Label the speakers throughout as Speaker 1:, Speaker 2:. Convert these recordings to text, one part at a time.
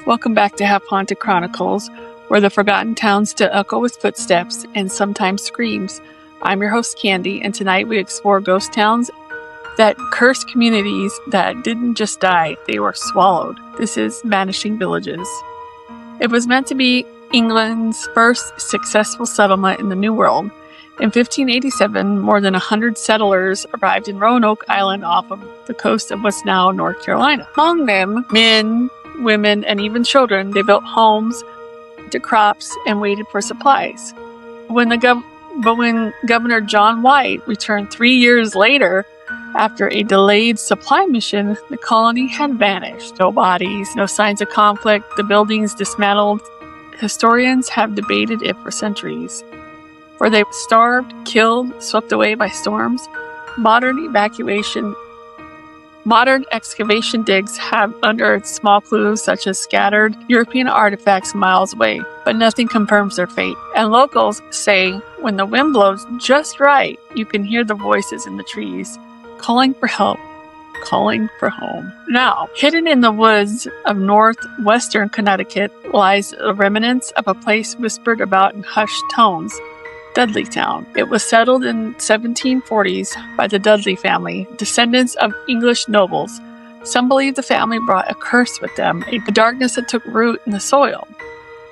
Speaker 1: Welcome back to Half Haunted Chronicles, where the forgotten towns still echo with footsteps and sometimes screams. I'm your host, Candy, and tonight we explore ghost towns that curse communities that didn't just die, they were swallowed. This is Vanishing Villages. It was meant to be England's first successful settlement in the New World. In 1587, more than 100 settlers arrived in Roanoke Island off of the coast of what's now North Carolina. Among them, men, women, and even children, they built homes, planted crops, and waited for supplies. When Governor John White returned 3 years later, after a delayed supply mission, the colony had vanished. No bodies, no signs of conflict, the buildings dismantled. Historians have debated it for centuries. Were they starved, killed, swept away by storms? Modern excavation digs have unearthed small clues such as scattered European artifacts miles away, but nothing confirms their fate. And locals say when the wind blows just right, you can hear the voices in the trees, calling for help, calling for home. Now, hidden in the woods of northwestern Connecticut lies the remnants of a place whispered about in hushed tones, Dudleytown. It was settled in 1740s by the Dudley family, descendants of English nobles. Some believe the family brought a curse with them, a darkness that took root in the soil.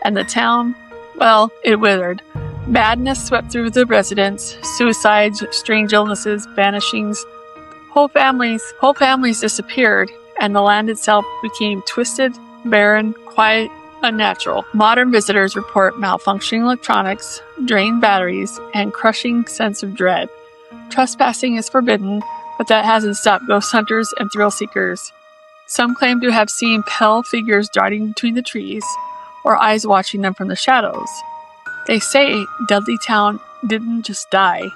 Speaker 1: And the town, well, it withered. Madness swept through the residents, suicides, strange illnesses, vanishings. Whole families disappeared, and the land itself became twisted, barren, quiet, unnatural. Modern visitors report malfunctioning electronics, drained batteries, and crushing sense of dread. Trespassing is forbidden, but that hasn't stopped ghost hunters and thrill seekers. Some claim to have seen pale figures darting between the trees, or eyes watching them from the shadows. They say Dudleytown didn't just die.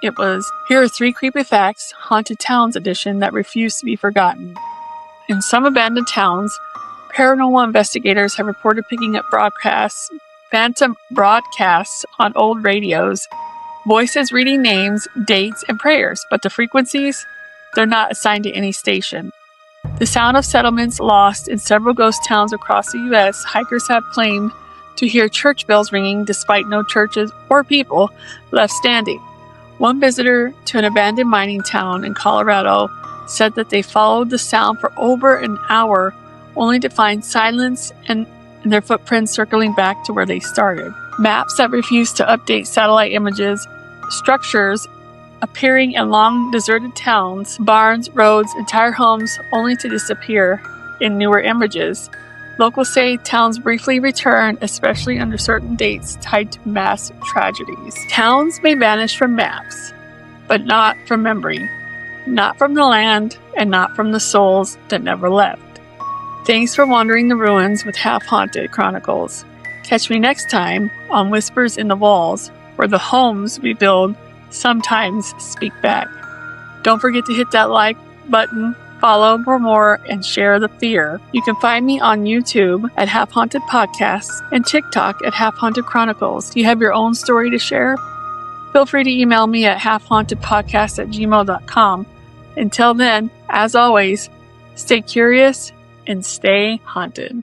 Speaker 1: It was, here are 3 creepy facts, Haunted Towns edition that refuse to be forgotten. In some abandoned towns, paranormal investigators have reported picking up phantom broadcasts on old radios, voices reading names, dates, and prayers, but the frequencies, they're not assigned to any station. The sound of settlements lost in several ghost towns across the U.S., hikers have claimed to hear church bells ringing despite no churches or people left standing. One visitor to an abandoned mining town in Colorado said that they followed the sound for over an hour only to find silence and their footprints circling back to where they started. Maps that refuse to update satellite images, structures appearing in long deserted towns, barns, roads, entire homes only to disappear in newer images. Locals say towns briefly return, especially under certain dates tied to mass tragedies. Towns may vanish from maps, but not from memory, not from the land, and not from the souls that never left. Thanks for wandering the ruins with Half Haunted Chronicles. Catch me next time on Whispers in the Walls, where the homes we build sometimes speak back. Don't forget to hit that like button, follow for more, and share the fear. You can find me on YouTube at Half Haunted Podcasts and TikTok at Half Haunted Chronicles. Do you have your own story to share? Feel free to email me at halfhauntedpodcast@gmail.com. Until then, as always, stay curious and stay haunted.